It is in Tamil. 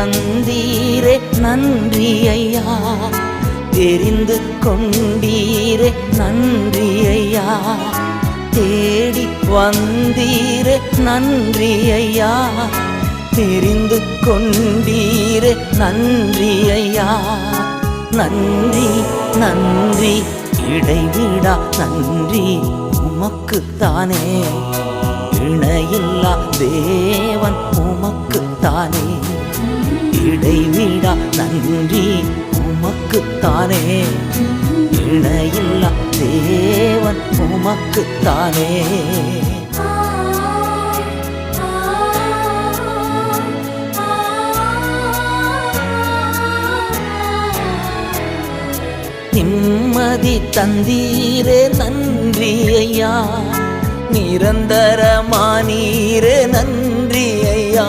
வந்தீரே நன்றி ஐயா, தெரிந்து கொண்டீரே நன்றி ஐயா, தேடி வந்தீரே நன்றி ஐயா, தெரிந்து கொண்டீரே நன்றி ஐயா. நன்றி நன்றி இடைவிடா நன்றி உமக்குத்தானே, இணையில்லா தேவன் உமக்குத்தானே, இடைவிடா நன்றி உமக்குத்தானே, இணையில்லா தேவன் உமக்குத்தானே. நிம்மதி தந்தீரே நன்றி ஐயா, நிரந்தரமானீரே நன்றி ஐயா,